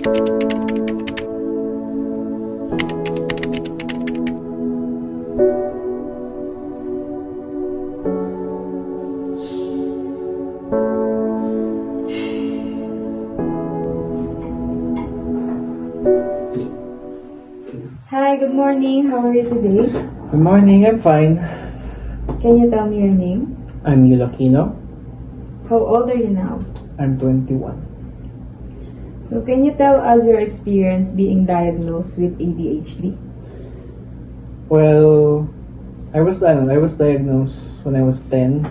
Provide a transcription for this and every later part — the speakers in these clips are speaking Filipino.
Hi, good morning. How are you today? Good morning, I'm fine. Can you tell me your name? I'm Yulakino. How old are you now? I'm 21. So can you tell us your experience being diagnosed with ADHD? Well, I was diagnosed when I was 10.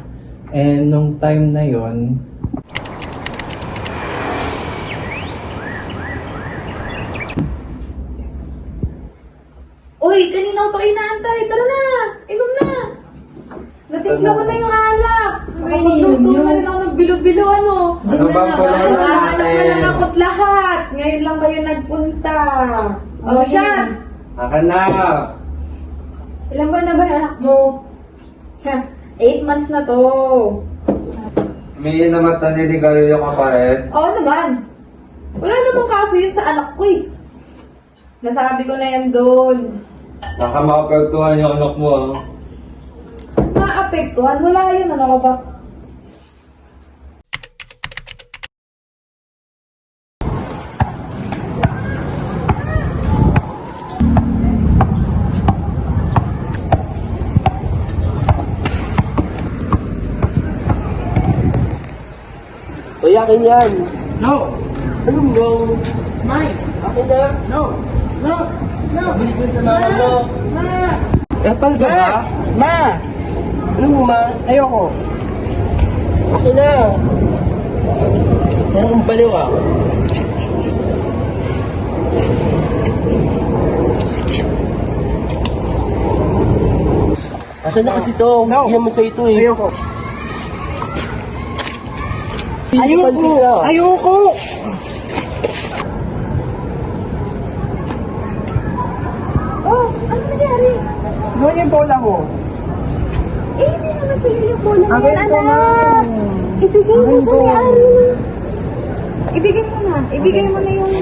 And nung time na yon, Uy, kanina ko pa inaantay. Tara na! Inom na! Natimpla ko na yung alak. Magluto na rin ako ng bilo-bilo, ano? Ano ba po naman Anak na natin? lang ako't lahat. Ngayon lang kayo nagpunta. O siya! Akan na! Ilang buwan na ba yung anak mo? 8 months na to. May naman naniligarilyo ka pa rin. Oo naman. Wala namang kaso yun sa anak ko eh. Nasabi ko na yan doon. Baka makapagtuhan yung anak mo, ah. Maapektuhan, wala yun. Ano ka ba? Uy, akin yan. No! Ano mo? Smile! Akin na. No! No! No! Bili ko sa mama mo. Ma! Kapal ka ba? Ma! Ano mo, ma? Ayoko! Akin na. Pero kung baliw ah. Akin na kasi to. No. Hindi naman sa'yo ito eh. Ayoko! Hindi pansin ka. Ayoko! Oh, ano nangyari? Doon yung bola ko. Eh, hindi naman sa'yo yung bola mo Akin yan, to, anak. Ma. Ibigay mo Akin sa to. may-ari. Ibigay mo na. Ibigay mo na yung...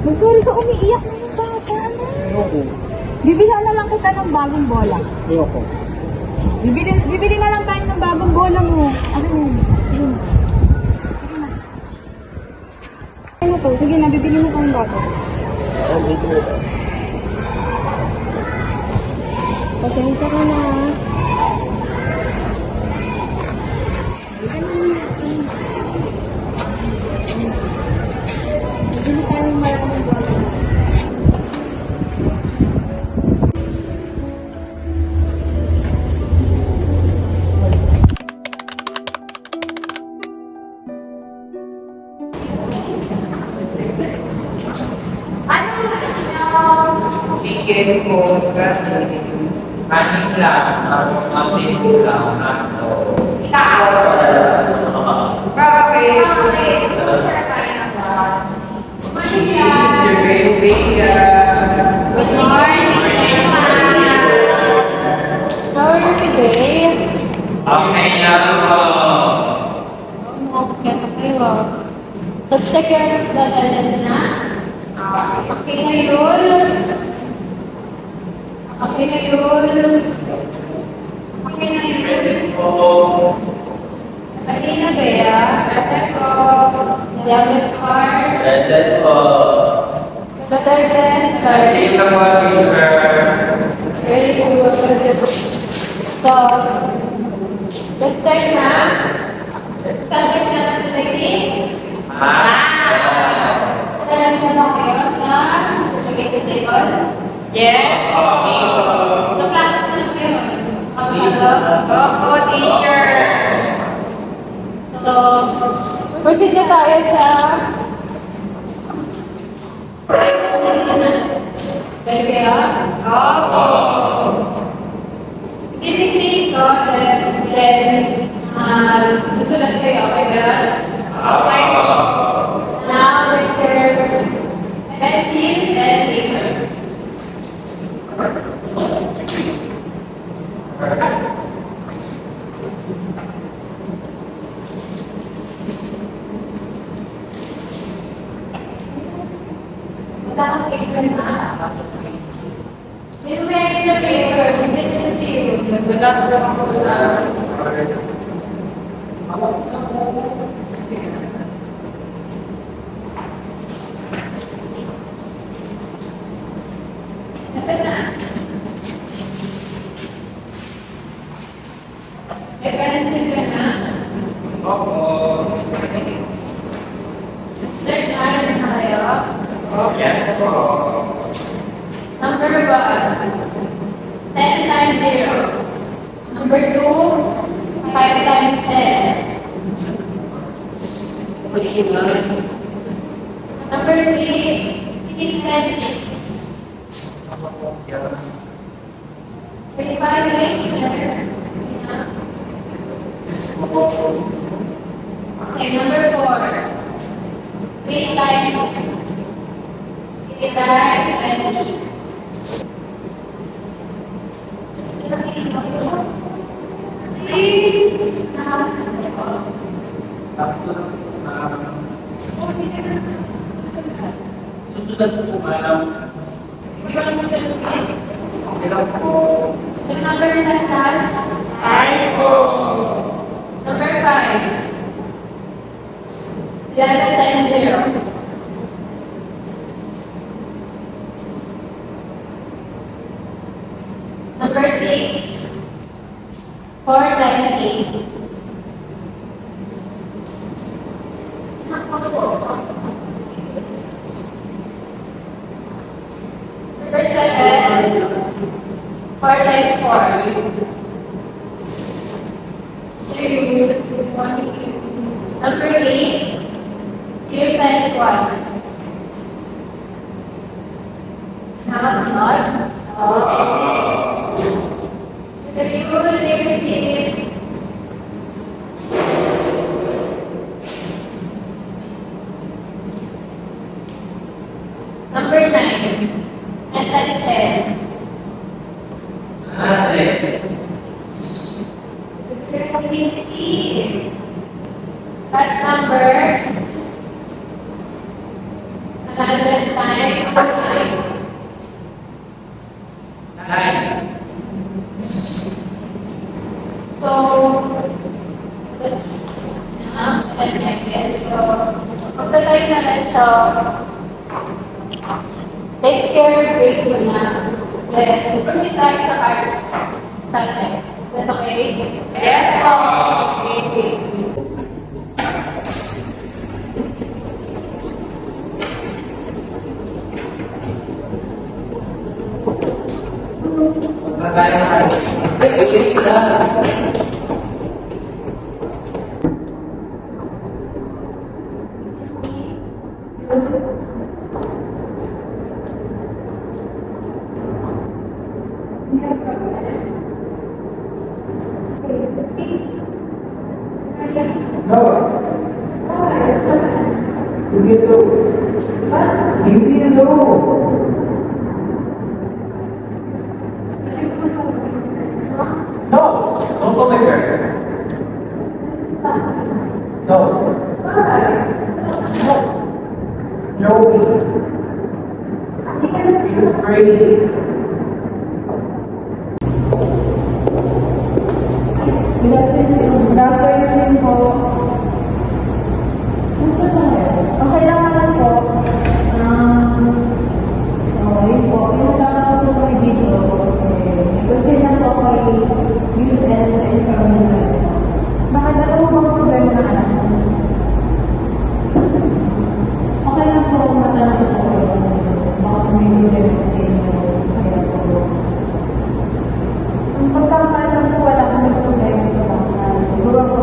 Mag-sorry ka, umiiyak na yung bata na. Ayoko. Bibilhan na lang kita ng bagong bola. Ayoko. Bibili na lang tayo ng bagong bola mo. Ano yun? Sige na. Sige na. Ano to? Sige na, bibili mo tayong bago. Wait mo ito. Pasensya ka na. Bibili tayo ng maraming bola. Chicken mo kasi. Kanin lang, tapos matin lang, ano. Bakit? Good morning, How are you today? Okay na po. Okay na kayo. Let's check your blood levels na. Okay na yun. Okay na yun. Okay na yun. Okay na ba ya? Reset ko. Diabetes card. Reset po. Better than Hindi sa mga teacher. Very good. So, let's start na. Subject natin today is Saan na ba kayo sa educated table? Yes. Na-practice na kayo. Kapasado? Opo, teacher. So, proceed na tayo sa Pwede kayo? Opo. Titiklik ko, then susunod kayo. Okay ba? Okay po. Now, with your pencil and paper. Wala kang paper na. May may extra paper. Bigyan nito si Will. Ito na. May pencil ka na? Okay. Let's start tayo na tayo. Yes po. Number 1, 10 times 0. Number 2, 5 times 10. Number 3, 6 times 6. 25 times 7. Okay, number 4, 3 times 8 times 20. Susunod po, ma'am. Ilang po? The number na last, number 5, 11 times 0. Number 6, 4 times 8. Number 7, 4 times 4. 3, 1. Number 8, 2 times 1. Nakasunod? So you will receive number 9, and that is 10. It's very complete. Last number, 11 times 9. 9. So, that's enough, and I guess. So, magtatay na rin. So, take care, break mo na. Then, proceed tayo sa cards. Sunday. Is that okay? Yes po. Okay. Leave me alone. Leave me alone. No! Don't call my parents. No. No. Joey. He's afraid. Good afternoon po. Gusto po okay lang naman po. So, yun po. Yung tama po kay dito kasi nag-concern lang po kay youth and environment. Bakit ano po ang problema ng anak mo? Okay lang po matanong sa po. Bakit may problema sa inyo? Kaya po. Ang pagkakaalam ko wala kami problema sa bangka. Siguro po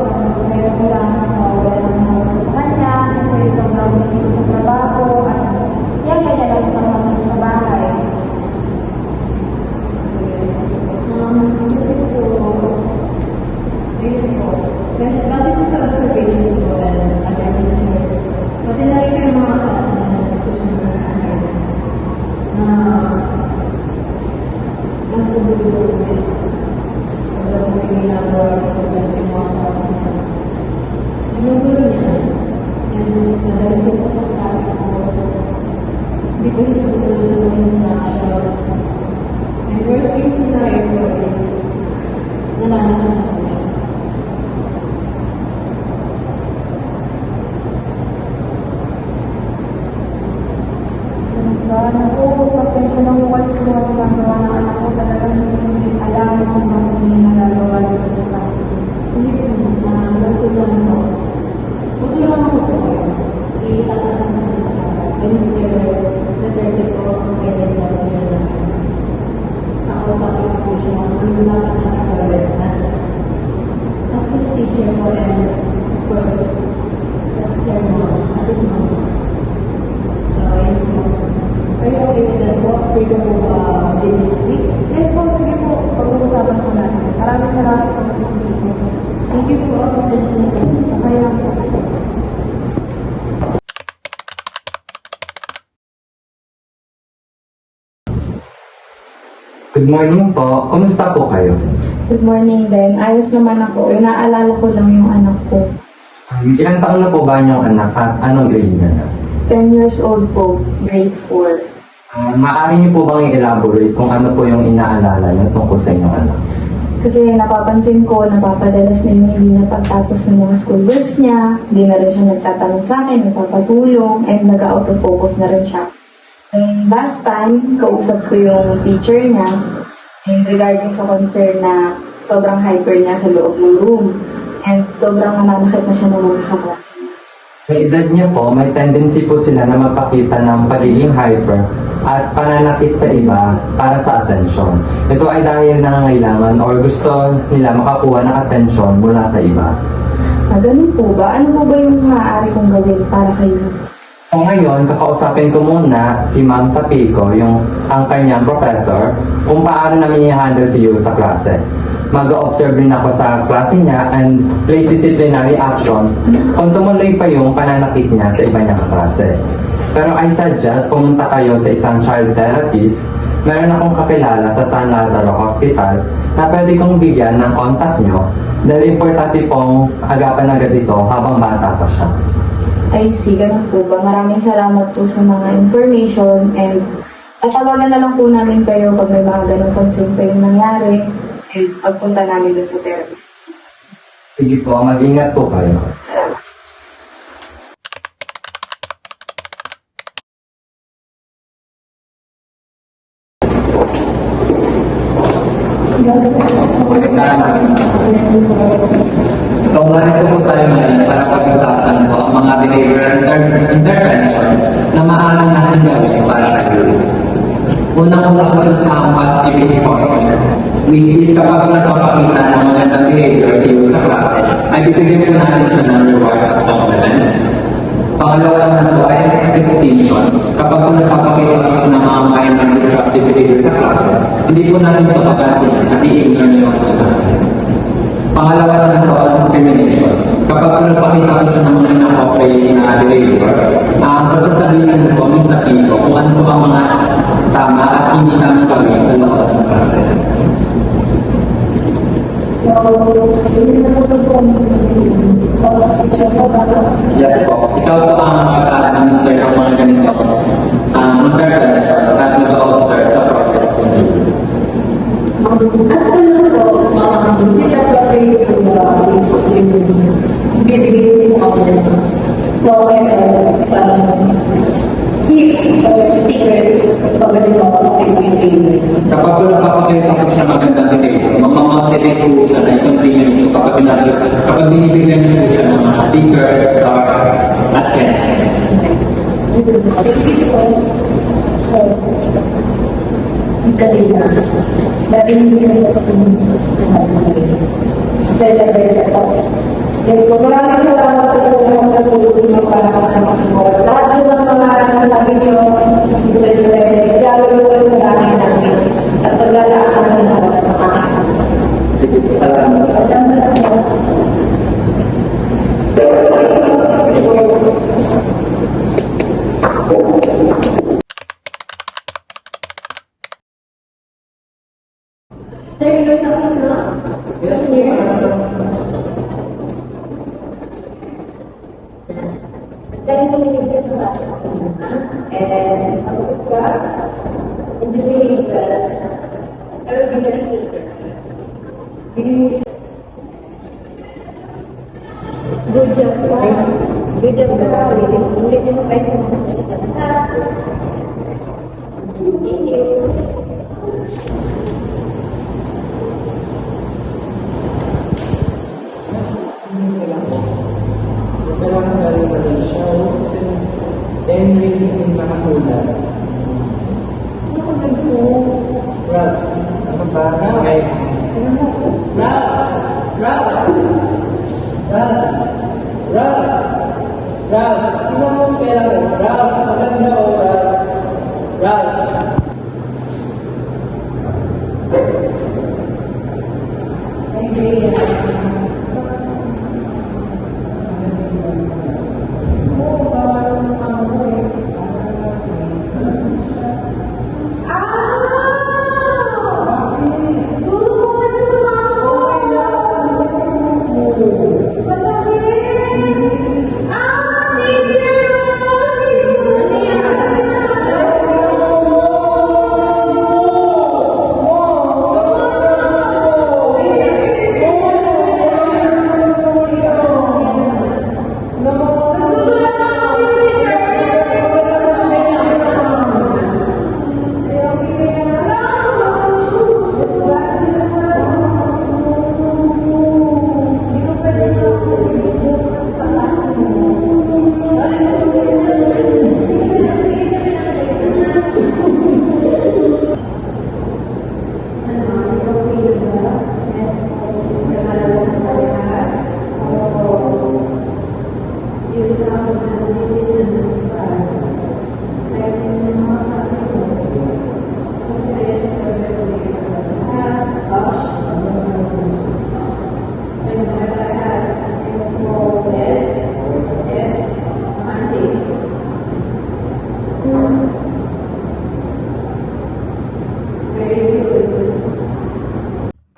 meron ko lang sa walang naman sa kanya, kasi sobrang busy ko sa trabaho, at yan kaya lang kasama sa bahay. Kasi po, ayun po. Kasi po sa observations ko, at adventures, pati na rin yung mga klase na nagsusunod sa akin na nagpubulo ko siya. Pagkat may ginagawa ko sa susunod yung mga klase na ginugulo niya. Yan, nadalas ko sa klase ko. Hindi ko Naku, pasensya na po kayo sa mga ginagawa ng anak ko. Talagang hindi alam kung bakit niya nagagawa dito sa klase. Hindi po, mas na natulungan ko. Tutulungan ko po kayo. Iitakas mo po sa Mr. Duterte po ang kanya sa sunod. Nakausapin ko po siya kung ano dapat na nagagawin as his teacher po and of course as their mom, as his mom. So, ayun po. Are you okay with that po? Free ko po within this week? Yes po, sige po. Pag-uusapan ko natin. Maraming salamat po sa video. Thank you po. Pasensya na po. Okay lang po. Good morning po. Kumusta po kayo? Good morning din. Ayos naman ako. Inaalala ko lang yung anak ko. Ilang taon na po ba niyong anak at anong grade niya na? 10 years old po. Grade 4. Maaari niyo po bang i-elaborate kung ano po yung inaalala niyo tungkol sa inyong anak? Kasi napapansin ko, napapadalas na yung hindi napagtapos ng mga school works niya. Hindi na rin siya nagtatanong sa akin, nagpapatulong, and nag-auto-focus na rin siya. And last time, kausap ko yung teacher niya and regarding sa concern na sobrang hyper niya sa loob ng room. And sobrang nananakit na siya ng mga kaklase niya. Sa edad niyo po, may tendency po sila na magpakita ng pagiging hyper at pananakit sa iba para sa atensyon. Ito ay dahil nangangailangan or gusto nila makakuha ng atensyon mula sa iba. Ganun po ba? Ano po ba yung maaari kong gawin para kayo? So ngayon, kakausapin ko muna si Ma'am Sapico, ang kanyang professor, kung paano namin i-handle si Yu sa klase. Mag-observe rin ako sa klase niya and place disciplinary action kung tumuloy pa yung pananakit niya sa iba niyang kaklase. Pero I suggest pumunta kayo sa isang child therapist. Meron akong kakilala sa San Lazaro Hospital na pwede kong bigyan ng contact niyo dahil importante pong agapan agad ito habang bata pa siya. I see, ganun po ba? Maraming salamat po sa mga information and tatawagan na lang po namin kayo pag may mga ganung concern pa yung nangyari and pagpunta namin dun sa therapist. Sige po, mag-ingat po kayo. So, narito po tayo ngayon para pag-usapan po ang mga behavioral interventions na maaaring natin gawin para kayo. Unang-una po sa positivity posture, which is kapag nagpapakita ng magandang behavior sa iyo sa klase, ay bibigyan po natin siya ng rewards at compliments. Pangalawa naman po ay extinction. Kapag po nagpapakita po siya ng mga minor disruptive behavior sa klase, hindi po natin ito papansin at i-ignore niyo ang ito. Pangalawa naman po ang discrimination. Kapag po nagpakita ko siya ng mga inappropriate na behavior, sasabihin po Ms. Sapico kung ano po ang mga tama at hindi namin gawin sa loob ng klase. Yes po. Ikaw po ang mag-administer ng mga ganito interventions at mag-observe sa progress po niyo. As ka lang po, sikat na rin yung bibigay ko sa kanila. Gifts or stickers pag ganito okay bibigay. Kapag po napapakita ko siya magandang behavior, mamamotivate po siya na i-continue ito kapag binibigyan niyo po siya ng mga stickers, stars, at candies. So, isa din na. Dati hindi na ito celebrate ako. Yes po, maraming salamat po sa lahat ng tulong niyo para sa anak ko. Lahat po ng mga nasabi niyo, Mr. Duterte, gagawin ko sa langit namin. At paglalaan namin ako sa anak. Sige po, salamat. Salamat po. Stay with us now. Yes, Dahil tumingin ka sa basa and masagot ka, and you behave well, I will be your speaker. Good job po. Good job ka. Ulit mo pa sa mga sasya. nakasulat. Ano ko nagpo? Ralph, ano ba? Okay. Ralph! Ralph! Ralph! Ralph! Ralph! Tingnan mo ang pera mo. Ralph! Maganda o, Ralph! Ralph!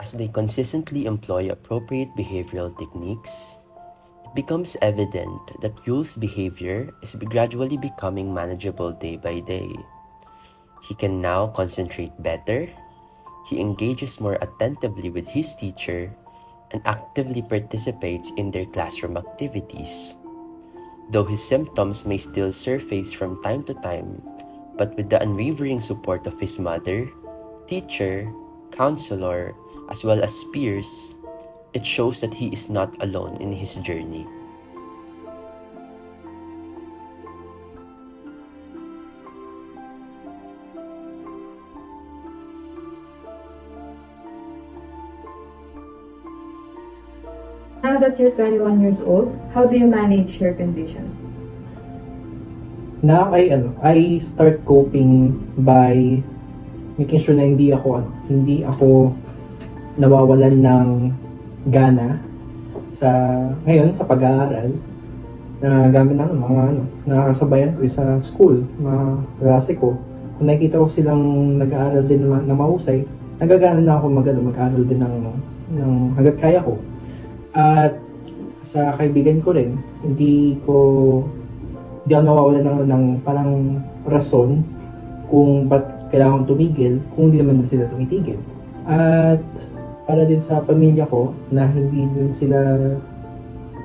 As they consistently employ appropriate behavioral techniques, it becomes evident that Yule's behavior is gradually becoming manageable day by day. He can now concentrate better, he engages more attentively with his teacher, and actively participates in their classroom activities. Though his symptoms may still surface from time to time, but with the unwavering support of his mother, teacher, counselor, as well as peers, it shows that he is not alone in his journey. Now that you're 21 years old, how do you manage your condition? Now I start coping by making sure na hindi ako nawawalan ng gana sa pag-aaral na gamit ng mga nakakasabayan ko sa school, mga klase ko. Kung nakikita ko silang nag-aaral din na mahusay, nagagana na ako mag-aaral din ng hanggat kaya ko. At sa kaibigan ko rin, hindi ako nawawalan ng parang rason kung ba't kailangan tumigil kung hindi naman din sila tumitigil. At para din sa pamilya ko na hindi din sila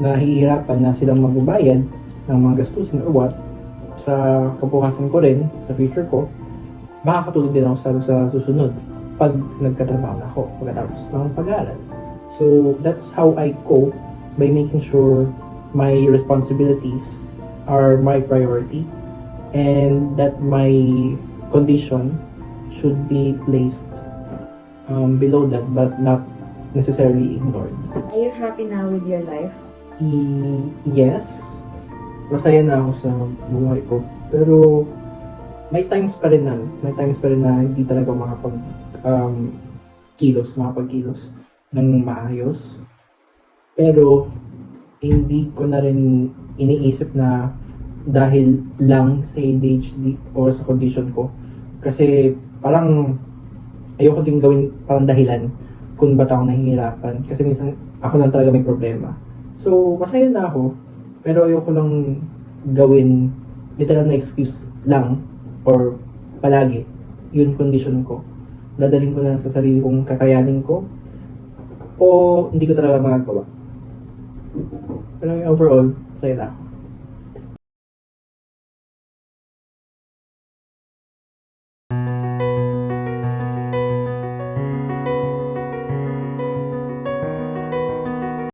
nahihirapan na silang magbabayad ng mga gastusin or what, sa kabukasan ko rin, sa future ko, makakatulog din ako sa susunod pag nagkatrabaho na ako pagkatapos ng pag-aaral. So that's how I cope, by making sure my responsibilities are my priority and that my condition should be placed below that but not necessarily ignored. Are you happy now with your life? Yes, masaya na ako sa buhay ko, pero may times pa rin na hindi talaga makapagkilos ng maayos. Pero hindi ko na rin iniisip na dahil lang sa ADHD o sa condition ko, kasi parang ayoko din gawin parang dahilan kung ba't ako nahihirapan, kasi minsan ako lang talaga may problema. So masaya na ako, pero ayoko lang gawin literal na excuse lang or palagi yun condition ko. Dadalhin ko na lang sa sarili kong kakayanin ko o hindi ko talaga magagawa. Pero overall, saya na ako.